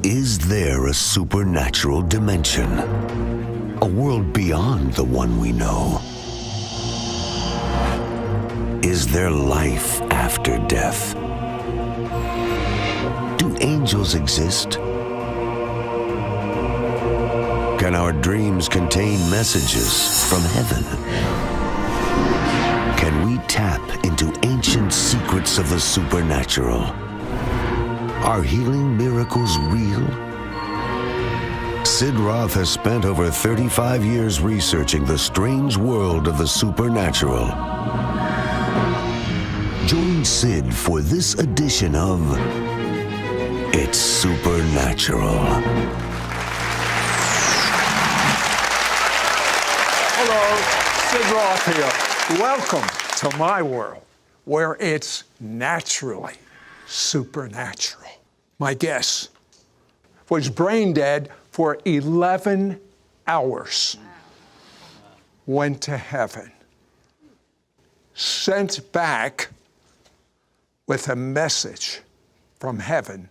Is there a supernatural dimension? A world beyond the one we know? Is there life after death? Do angels exist? Can our dreams contain messages from heaven? Can we tap into ancient secrets of the supernatural? Are healing miracles real? Sid Roth has spent over 35 years researching the strange world of the supernatural. Join Sid for this edition of It's Supernatural. Hello, Sid Roth here. Welcome to my world, where it's naturally supernatural. My guest was brain dead for 11 hours, went to heaven, sent back with a message from heaven.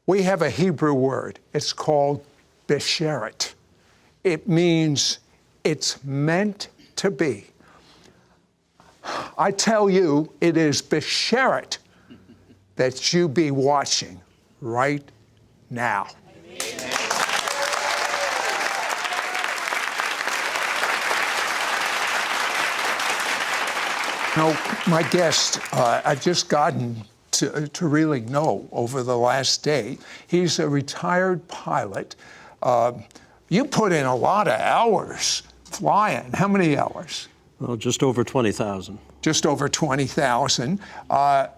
We have a Hebrew word. It's called besheret. It means it's meant to be. I tell you, it is besheret that you be watching right now. Now, my guest, I've just gotten to really know over the last day. He's a retired pilot. You put in a lot of hours flying. How many hours? Well, just over 20,000. Just over 20,000.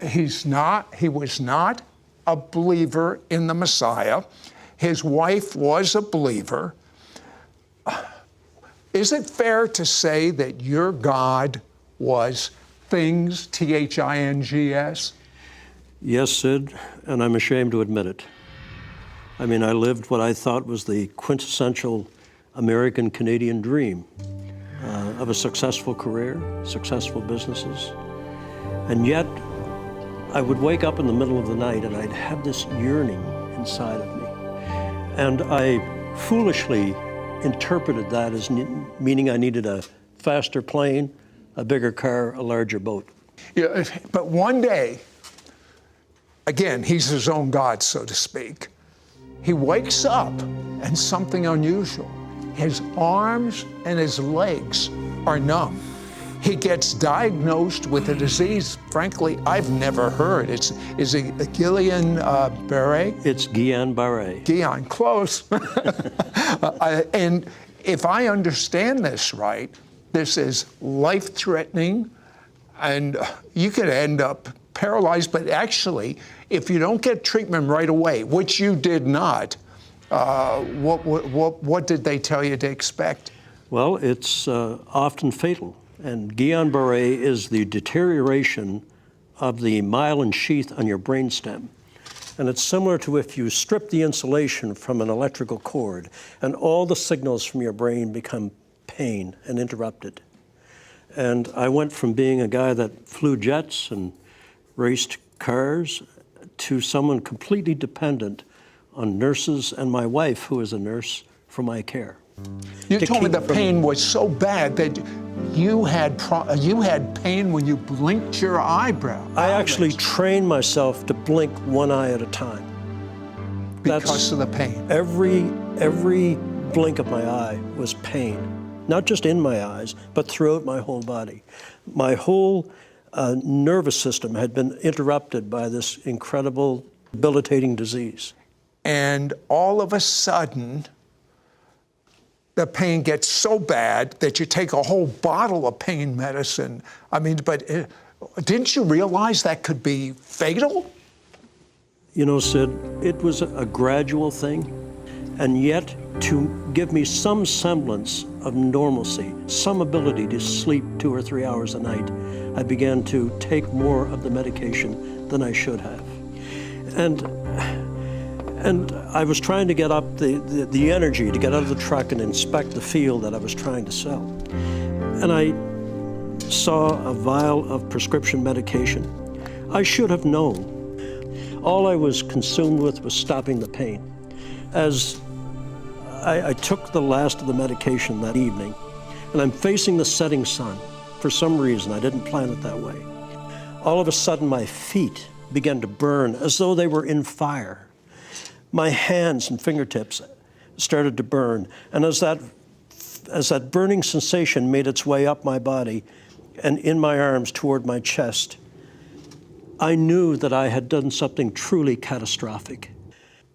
He was not a believer in the Messiah. His wife was a believer. Is it fair to say that your God was things, T-H-I-N-G-S? Yes, Sid, and I'm ashamed to admit it. I mean, I lived what I thought was the quintessential American-Canadian dream of a successful career, successful businesses. And yet, I would wake up in the middle of the night and I'd have this yearning inside of me. And I foolishly interpreted that as meaning I needed a faster plane, a bigger car, a larger boat. Yeah, but one day, again, he's his own God, so to speak. He wakes up and something unusual. His arms and his legs are numb. He gets diagnosed with a disease, frankly, I've never heard. Is it Guillain-Barré? It's Guillain-Barré. Guillain, close. And if I understand this right, this is life-threatening, and you could end up paralyzed, but actually, if you don't get treatment right away, which you did not, what did they tell you to expect? Well, it's often fatal. And Guillain-Barré is the deterioration of the myelin sheath on your brainstem. And it's similar to if you strip the insulation from an electrical cord and all the signals from your brain become pain and interrupted. And I went from being a guy that flew jets and raced cars to someone completely dependent on nurses and my wife, who is a nurse, for my care. You told me the pain was so bad that you had pain when you blinked your eyebrow. I actually trained myself to blink one eye at a time. Because of the pain. Every blink of my eye was pain, not just in my eyes, but throughout my whole body. My whole nervous system had been interrupted by this incredible, debilitating disease. And all of a sudden, the pain gets so bad that you take a whole bottle of pain medicine. I mean, but didn't you realize that could be fatal? You know, Sid, it was a gradual thing, and yet to give me some semblance of normalcy, some ability to sleep 2 or 3 hours a night, I began to take more of the medication than I should have. And I was trying to get up the energy to get out of the truck and inspect the field that I was trying to sell. And I saw a vial of prescription medication. I should have known. All I was consumed with was stopping the pain. As I took the last of the medication that evening, and I'm facing the setting sun. For some reason, I didn't plan it that way. All of a sudden, my feet began to burn as though they were in fire. My hands and fingertips started to burn, and as that burning sensation made its way up my body and in my arms toward my chest, I knew that I had done something truly catastrophic.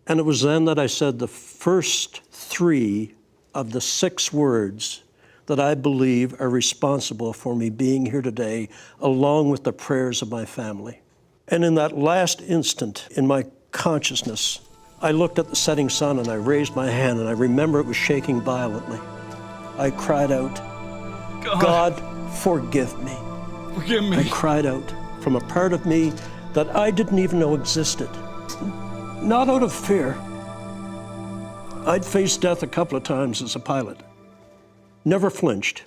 And it was then that I said the first 3 of the 6 words that I believe are responsible for me being here today, along with the prayers of my family. And in that last instant in my consciousness, I looked at the setting sun and I raised my hand, and I remember it was shaking violently. I cried out, God, forgive me. Forgive me. I cried out from a part of me that I didn't even know existed. Not out of fear. I'd faced death a couple of times as a pilot. Never flinched.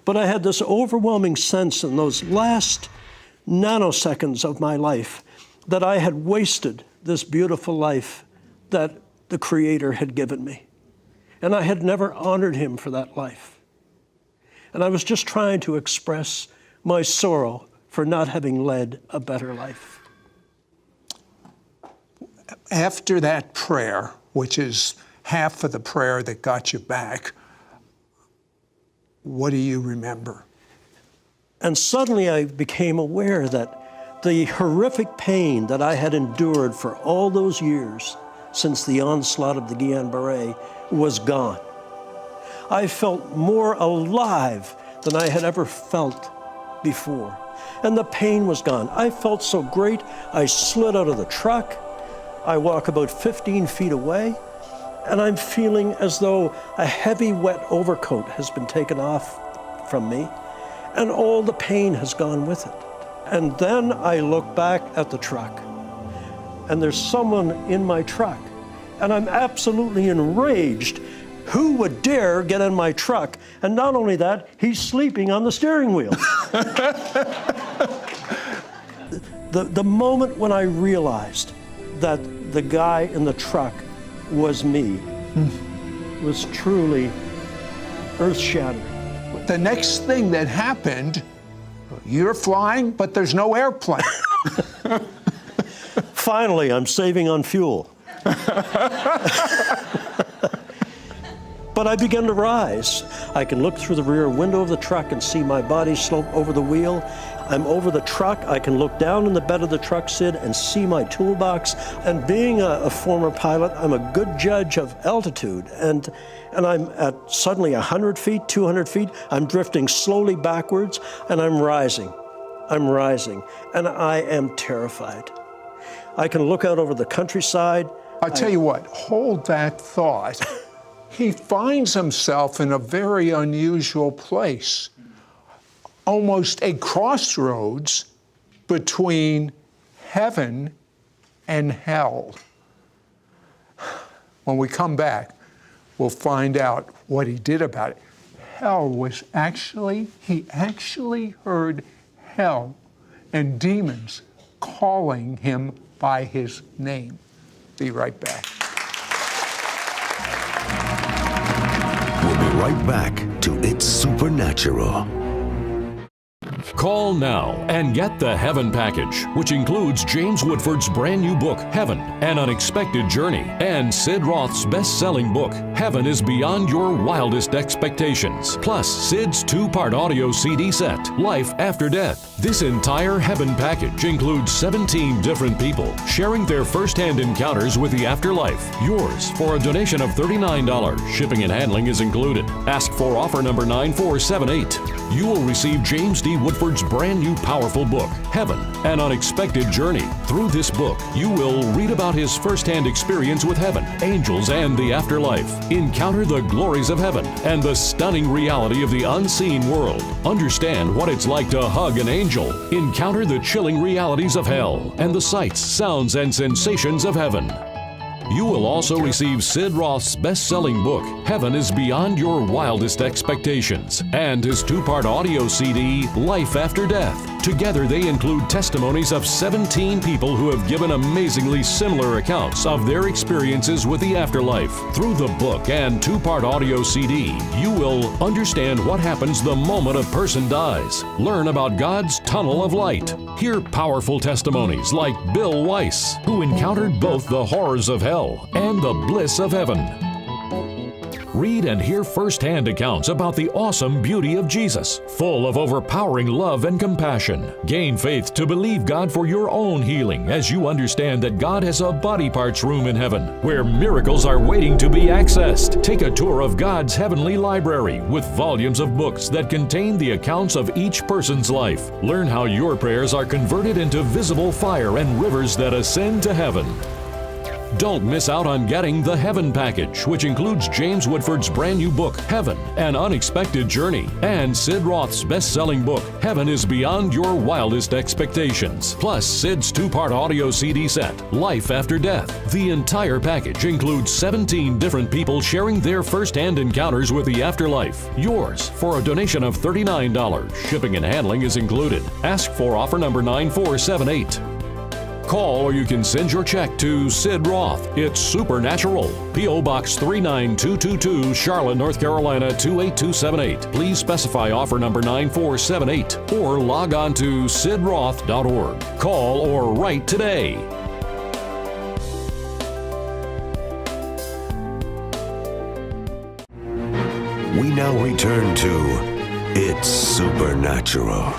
But I had this overwhelming sense in those last nanoseconds of my life that I had wasted this beautiful life that the Creator had given me. And I had never honored Him for that life. And I was just trying to express my sorrow for not having led a better life. After that prayer, which is half of the prayer that got you back, what do you remember? And suddenly I became aware that the horrific pain that I had endured for all those years since the onslaught of the Guillain-Barré was gone. I felt more alive than I had ever felt before. And the pain was gone. I felt so great, I slid out of the truck. I walk about 15 feet away, and I'm feeling as though a heavy, wet overcoat has been taken off from me, and all the pain has gone with it. And then I look back at the truck, and there's someone in my truck, and I'm absolutely enraged. Who would dare get in my truck? And not only that, he's sleeping on the steering wheel. The moment when I realized that the guy in the truck was me was truly earth-shattering. The next thing that happened, you're flying, but there's no airplane. Finally, I'm saving on fuel. But I began to rise. I can look through the rear window of the truck and see my body slope over the wheel. I'm over the truck. I can look down in the bed of the truck, Sid, and see my toolbox. And being a former pilot, I'm a good judge of altitude. And I'm at suddenly 100 feet, 200 feet. I'm drifting slowly backwards, and I'm rising. I'm rising, and I am terrified. I can look out over the countryside. I'll tell you what, hold that thought. He finds himself in a very unusual place, almost a crossroads between heaven and hell. When we come back, we'll find out what he did about it. Hell was he actually heard hell and demons calling him by his name. Be right back. We'll be right back to It's Supernatural. Call now and get the Heaven Package, which includes James Woodford's brand new book, Heaven, An Unexpected Journey, and Sid Roth's best-selling book, Heaven is Beyond Your Wildest Expectations, plus Sid's 2-part audio CD set, Life After Death. This entire Heaven Package includes 17 different people sharing their first-hand encounters with the afterlife. Yours for a donation of $39. Shipping and handling is included. Ask for offer number 9478. You will receive James D. Woodford's brand new powerful book, Heaven, An Unexpected Journey. Through this book, you will read about his first-hand experience with heaven, angels, and the afterlife. Encounter the glories of heaven and the stunning reality of the unseen world. Understand what it's like to hug an angel. Encounter the chilling realities of hell and the sights, sounds, and sensations of heaven. You will also receive Sid Roth's best-selling book, Heaven is Beyond Your Wildest Expectations, and his 2-part audio CD, Life After Death. Together, they include testimonies of 17 people who have given amazingly similar accounts of their experiences with the afterlife. Through the book and 2-part audio CD, you will understand what happens the moment a person dies, learn about God's tunnel of light, hear powerful testimonies like Bill Weiss, who encountered both the horrors of hell and the bliss of heaven. Read and hear firsthand accounts about the awesome beauty of Jesus, full of overpowering love and compassion. Gain faith to believe God for your own healing as you understand that God has a body parts room in heaven where miracles are waiting to be accessed. Take a tour of God's heavenly library with volumes of books that contain the accounts of each person's life. Learn how your prayers are converted into visible fire and rivers that ascend to heaven. Don't miss out on getting the Heaven Package, which includes James Woodford's brand new book, Heaven, An Unexpected Journey, and Sid Roth's best-selling book, Heaven is Beyond Your Wildest Expectations, plus Sid's 2-part audio CD set, Life After Death. The entire package includes 17 different people sharing their first-hand encounters with the afterlife. Yours for a donation of $39. Shipping and handling is included. Ask for offer number 9478. Call or you can send your check to Sid Roth. It's Supernatural. P.O. Box 39222, Charlotte, North Carolina 28278. Please specify offer number 9478 or log on to sidroth.org. Call or write today. We now return to It's Supernatural.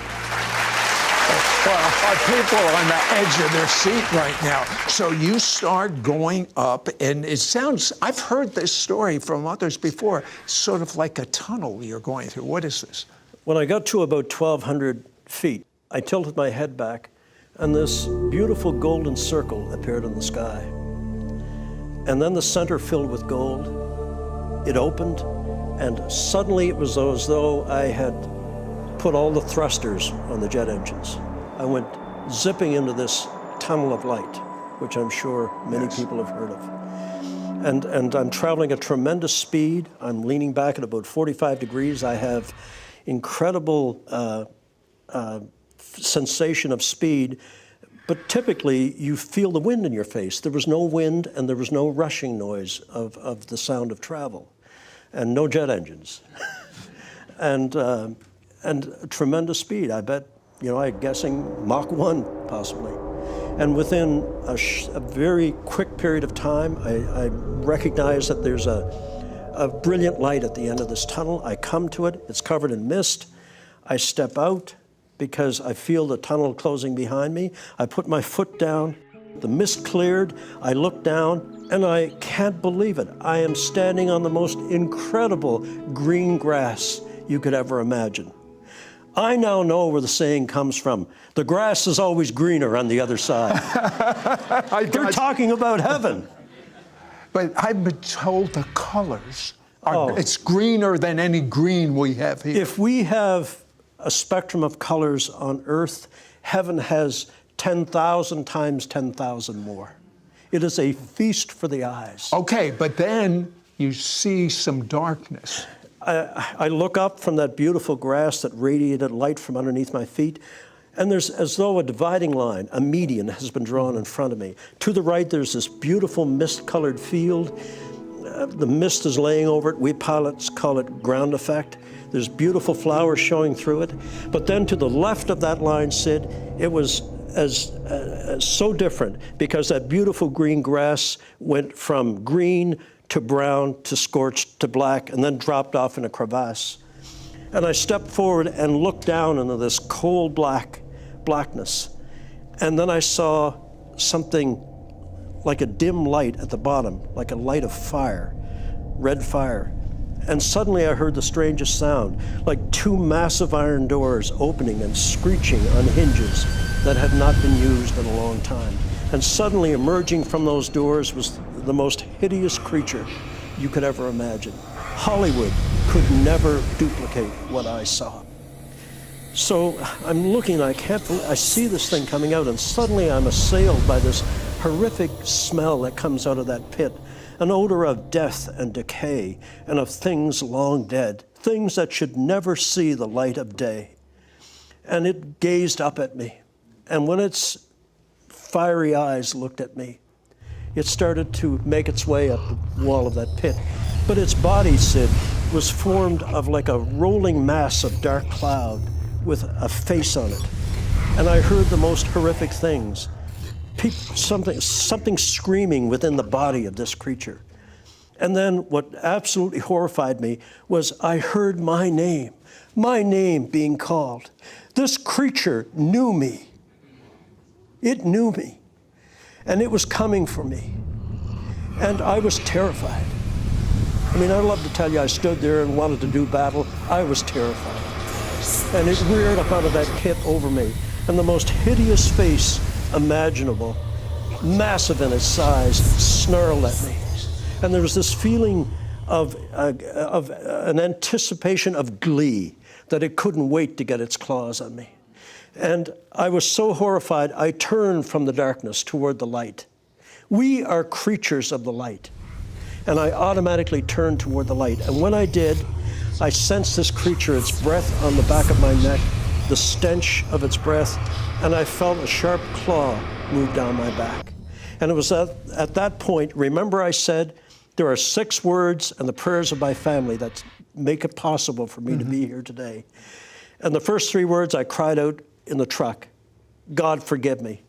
Well, our people are on the edge of their seat right now. So you start going up, and it sounds, I've heard this story from others before, sort of like a tunnel you're going through. What is this? When I got to about 1,200 feet, I tilted my head back, and this beautiful golden circle appeared in the sky. And then the center filled with gold. It opened, and suddenly it was as though I had put all the thrusters on the jet engines. I went zipping into this tunnel of light, which I'm sure many people have heard of. And I'm traveling at tremendous speed. I'm leaning back at about 45 degrees. I have incredible sensation of speed, but typically you feel the wind in your face. There was no wind and there was no rushing noise of the sound of travel, and no jet engines. and tremendous speed. I bet, I'm guessing Mach 1 possibly. And within a very quick period of time, I recognize that there's a brilliant light at the end of this tunnel. I come to it, it's covered in mist. I step out because I feel the tunnel closing behind me. I put my foot down, the mist cleared, I look down, and I can't believe it. I am standing on the most incredible green grass you could ever imagine. I now know where the saying comes from. The grass is always greener on the other side. They're talking about heaven. But I've been told the colors it's greener than any green we have here. If we have a spectrum of colors on earth, heaven has 10,000 times 10,000 more. It is a feast for the eyes. Okay, but then you see some darkness. I look up from that beautiful grass that radiated light from underneath my feet, and there's as though a dividing line, a median, has been drawn in front of me. To the right, there's this beautiful mist-colored field. The mist is laying over it. We pilots call it ground effect. There's beautiful flowers showing through it. But then to the left of that line, Sid, it was so different because that beautiful green grass went from green to brown, to scorched, to black, and then dropped off in a crevasse. And I stepped forward and looked down into this cold blackness. And then I saw something like a dim light at the bottom, like a light of fire, red fire. And suddenly I heard the strangest sound, like two massive iron doors opening and screeching on hinges that had not been used in a long time. And suddenly emerging from those doors was the most hideous creature you could ever imagine. Hollywood could never duplicate what I saw. So I'm looking, I see this thing coming out, and suddenly I'm assailed by this horrific smell that comes out of that pit, an odor of death and decay and of things long dead, things that should never see the light of day. and it gazed up at me. And when its fiery eyes looked at me, it started to make its way up the wall of that pit. But its body, Sid, was formed of like a rolling mass of dark cloud with a face on it. And I heard the most horrific things. Something screaming within the body of this creature. And then what absolutely horrified me was I heard my name being called. This creature knew me. It knew me. And it was coming for me. And I was terrified. I mean, I'd love to tell you I stood there and wanted to do battle. I was terrified. And it reared up out of that pit over me. And the most hideous face imaginable, massive in its size, snarled at me. And there was this feeling of an anticipation of glee that it couldn't wait to get its claws on me. And I was so horrified, I turned from the darkness toward the light. We are creatures of the light. And I automatically turned toward the light. And when I did, I sensed this creature, its breath on the back of my neck, the stench of its breath, and I felt a sharp claw move down my back. And it was at that point, remember I said, there are 6 words and the prayers of my family that make it possible for me to be here today. And the first 3 words I cried out in the truck, God forgive me.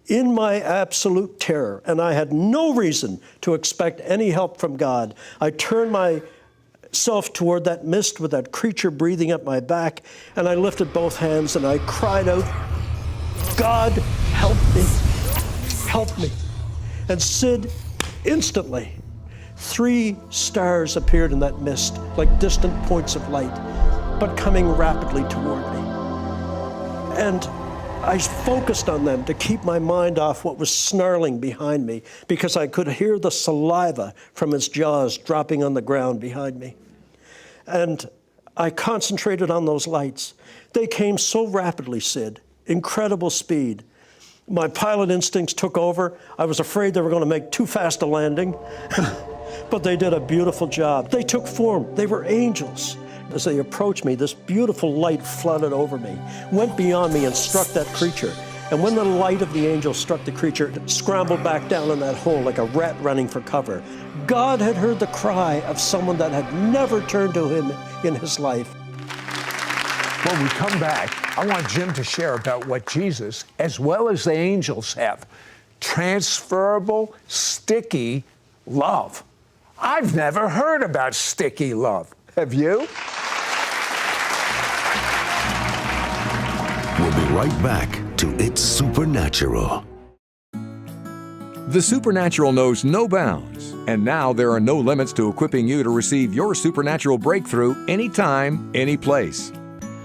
In my absolute terror, and I had no reason to expect any help from God, I turned myself toward that mist with that creature breathing up my back, and I lifted both hands and I cried out, God, help me, help me. And Sid, instantly, 3 stars appeared in that mist, like distant points of light, but coming rapidly toward me. And I focused on them to keep my mind off what was snarling behind me, because I could hear the saliva from its jaws dropping on the ground behind me. And I concentrated on those lights. They came so rapidly, Sid, incredible speed. My pilot instincts took over. I was afraid they were going to make too fast a landing, but they did a beautiful job. They took form. They were angels. As they approached me, this beautiful light flooded over me, went beyond me and struck that creature. And when the light of the angel struck the creature, it scrambled back down in that hole like a rat running for cover. God had heard the cry of someone that had never turned to him in his life. When we come back, I want Jim to share about what Jesus, as well as the angels, have. Transferable, sticky love. I've never heard about sticky love. Have you? We'll be right back to It's Supernatural. The supernatural knows no bounds, and now there are no limits to equipping you to receive your supernatural breakthrough anytime, any place.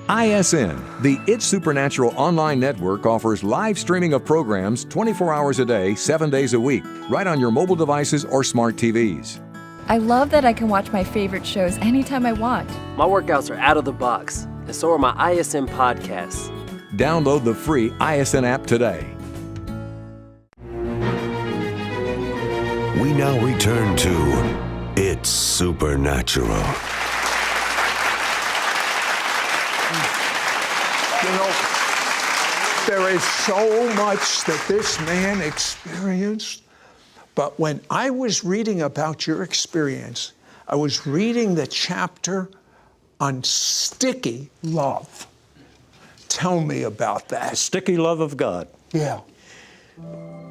ISN, the It's Supernatural online network, offers live streaming of programs 24 hours a day, 7 days a week, right on your mobile devices or smart TVs. I love that I can watch my favorite shows anytime I want. My workouts are out of the box, and so are my ISN podcasts. Download the free ISN app today. We now return to It's Supernatural. You know, there is so much that this man experienced. But when I was reading about your experience, I was reading the chapter on sticky love. Tell me about that. The sticky love of God. Yeah.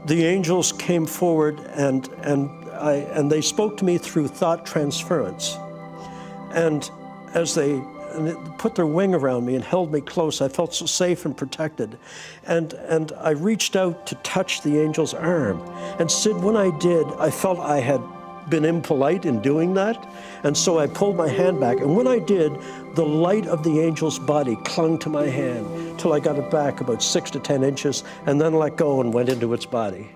The angels came forward and they spoke to me through thought transference. And as they put their wing around me and held me close, I felt so safe and protected. And I reached out to touch the angel's arm. And Sid, when I did, I felt I had been impolite in doing that. And so I pulled my hand back. And when I did, the light of the angel's body clung to my hand till I got it back about 6 to 10 inches and then let go and went into its body.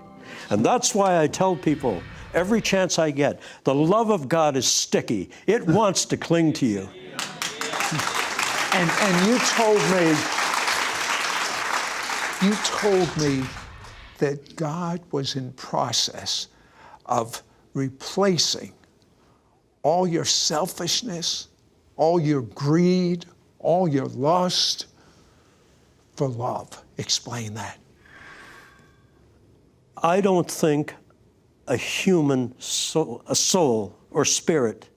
And that's why I tell people every chance I get, the love of God is sticky. It wants to cling to you. And you told me that God was in process of replacing all your selfishness, all your greed, all your lust for love. Explain that. I don't think a human soul, a soul or spirit,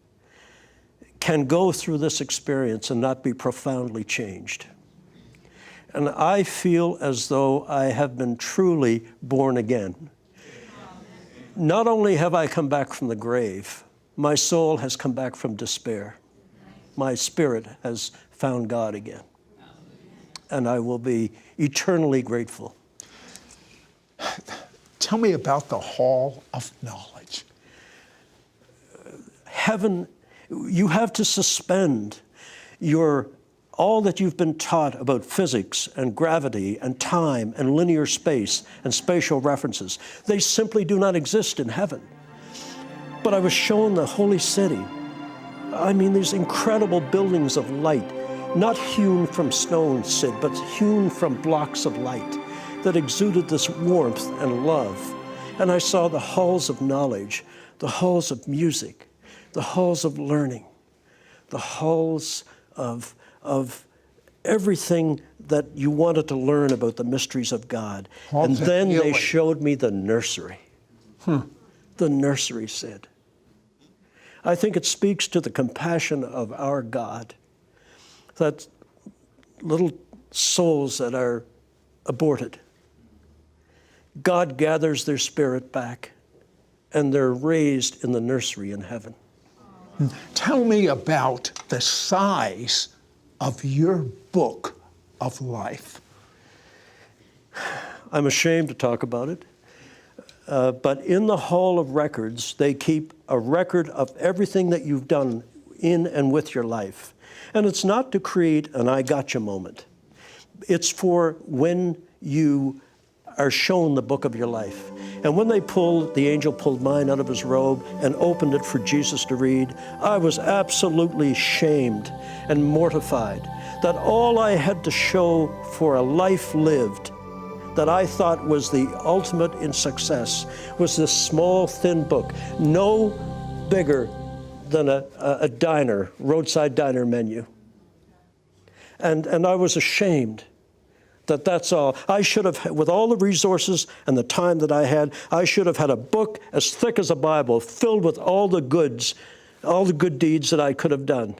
can go through this experience and not be profoundly changed. And I feel as though I have been truly born again. Not only have I come back from the grave, my soul has come back from despair. My spirit has found God again. And I will be eternally grateful. Tell me about the Hall of Knowledge. Heaven, you have to suspend all that you've been taught about physics and gravity and time and linear space and spatial references. They simply do not exist in heaven. But I was shown the holy city. I mean, these incredible buildings of light, not hewn from stone, Sid, but hewn from blocks of light that exuded this warmth and love. And I saw the halls of knowledge, the halls of music, the halls of learning, the halls of everything that you wanted to learn about the mysteries of God. And then they showed me the nursery. The nursery, Sid. I think it speaks to the compassion of our God that little souls that are aborted, God gathers their spirit back and they're raised in the nursery in heaven. Tell me about the size of your book of life. I'm ashamed to talk about it, but in the Hall of Records, they keep a record of everything that you've done in and with your life. And it's not to create an I gotcha moment. It's for when you are shown the book of your life. And when the angel pulled mine out of his robe and opened it for Jesus to read, I was absolutely shamed and mortified that all I had to show for a life lived that I thought was the ultimate in success was this small, thin book, no bigger than a diner, roadside diner menu. And I was ashamed that that's all. I should have, with all the resources and the time that I had, I should have had a book as thick as a Bible filled with all the goods, all the good deeds that I could have done.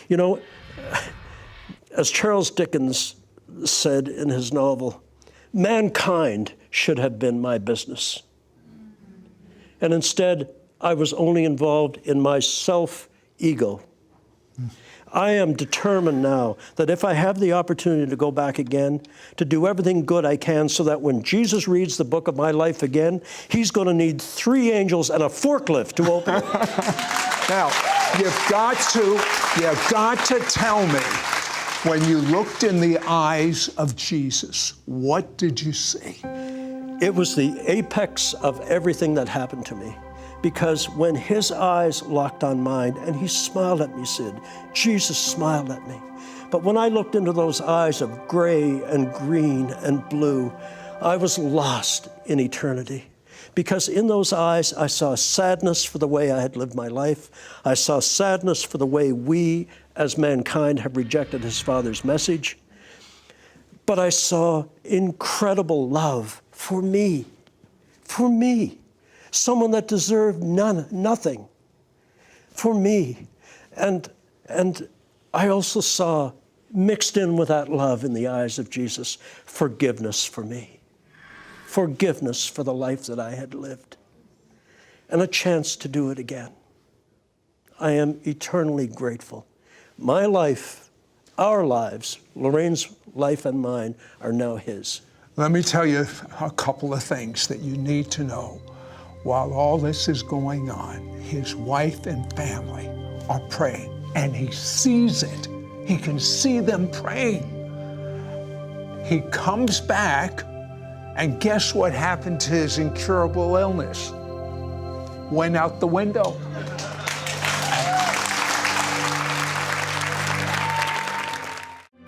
You know, as Charles Dickens said in his novel, mankind should have been my business. And instead, I was only involved in my self-ego. I am determined now that if I have the opportunity to go back again, to do everything good I can so that when Jesus reads the book of my life again, he's going to need 3 angels and a forklift to open it. Now, you've got to tell me, when you looked in the eyes of Jesus, what did you see? It was the apex of everything that happened to me. Because when his eyes locked on mine, and he smiled at me, Sid, Jesus smiled at me. But when I looked into those eyes of gray and green and blue, I was lost in eternity. Because in those eyes, I saw sadness for the way I had lived my life. I saw sadness for the way we, as mankind, have rejected his Father's message. But I saw incredible love for me. Someone that deserved nothing for me. And I also saw, mixed in with that love in the eyes of Jesus, forgiveness for me. Forgiveness for the life that I had lived. And a chance to do it again. I am eternally grateful. My life, our lives, Lorraine's life and mine, are now his. Let me tell you a couple of things that you need to know. While all this is going on, his wife and family are praying, and he sees it. He can see them praying. He comes back, and guess what happened to his incurable illness? Went out the window.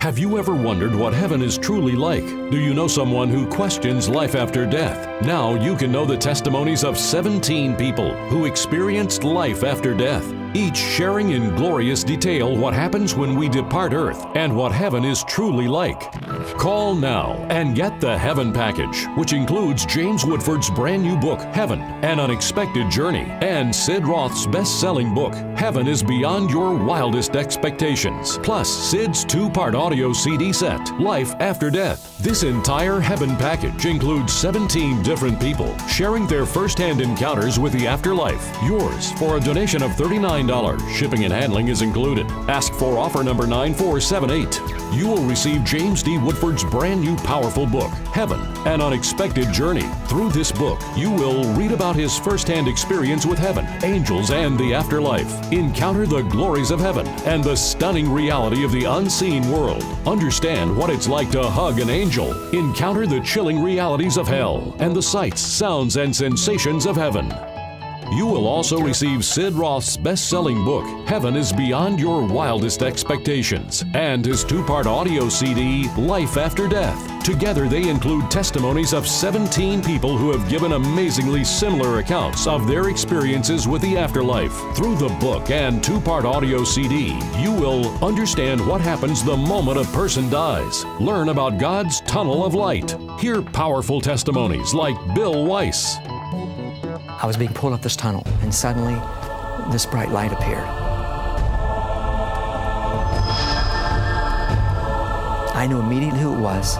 Have you ever wondered what heaven is truly like? Do you know someone who questions life after death? Now you can know the testimonies of 17 people who experienced life after death. each sharing in glorious detail what happens when we depart Earth and what heaven is truly like. Call now and get the Heaven Package, which includes James Woodford's brand new book, Heaven, An Unexpected Journey, and Sid Roth's best-selling book, Heaven is Beyond Your Wildest Expectations, plus Sid's 2-part audio CD set, Life After Death. This entire Heaven Package includes 17 different people sharing their first-hand encounters with the afterlife. Yours for a donation of $39. Shipping and handling is included. Ask for offer number 9478. You will receive James D. Woodford's brand new powerful book, Heaven, An Unexpected Journey. Through this book, you will read about his first-hand experience with heaven, angels, and the afterlife. Encounter the glories of heaven and the stunning reality of the unseen world. Understand what it's like to hug an angel. Encounter the chilling realities of hell and the sights, sounds, and sensations of heaven. You will also receive Sid Roth's best-selling book, Heaven is Beyond Your Wildest Expectations, and his 2-part audio CD, Life After Death. Together, they include testimonies of 17 people who have given amazingly similar accounts of their experiences with the afterlife. Through the book and 2-part audio CD, you will understand what happens the moment a person dies, learn about God's tunnel of light, hear powerful testimonies like Bill Weiss. I was being pulled up this tunnel, and suddenly this bright light appeared. I knew immediately who it was.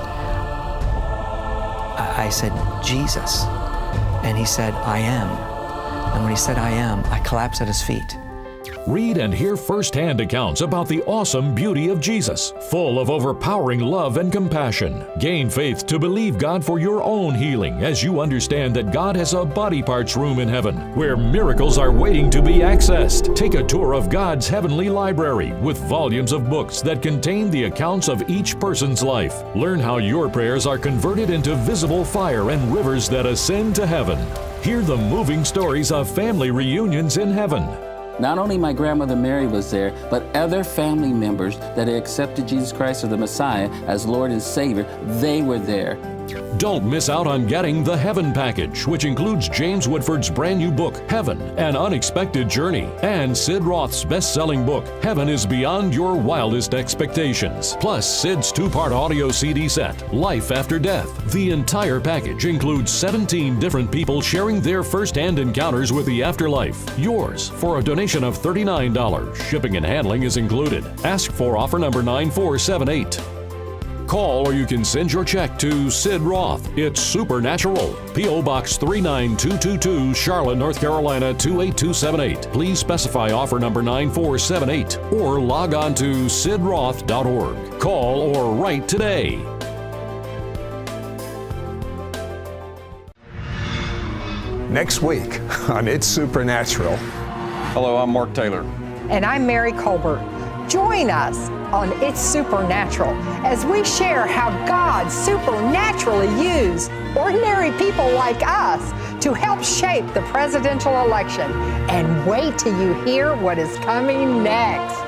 I said, Jesus. And he said, I am. And when he said, I am, I collapsed at his feet. Read and hear firsthand accounts about the awesome beauty of Jesus, full of overpowering love and compassion. Gain faith to believe God for your own healing as you understand that God has a body parts room in heaven where miracles are waiting to be accessed. Take a tour of God's heavenly library with volumes of books that contain the accounts of each person's life. Learn how your prayers are converted into visible fire and rivers that ascend to heaven. Hear the moving stories of family reunions in heaven. Not only my grandmother Mary was there, but other family members that had accepted Jesus Christ as the Messiah as Lord and Savior, they were there. Don't miss out on getting the Heaven Package, which includes James Woodford's brand new book, Heaven, An Unexpected Journey, and Sid Roth's best-selling book, Heaven is Beyond Your Wildest Expectations, plus Sid's 2-part audio CD set, Life After Death. The entire package includes 17 different people sharing their first-hand encounters with the afterlife. Yours for a donation of $39. Shipping and handling is included. Ask for offer number 9478. Call or you can send your check to Sid Roth. It's Supernatural. P.O. Box 39222, Charlotte, North Carolina 28278. Please specify offer number 9478 or log on to sidroth.org. Call or write today. Next week on It's Supernatural. Hello, I'm Mark Taylor. And I'm Mary Colbert. Join us on It's Supernatural as we share how God supernaturally used ordinary people like us to help shape the presidential election. And wait till you hear what is coming next.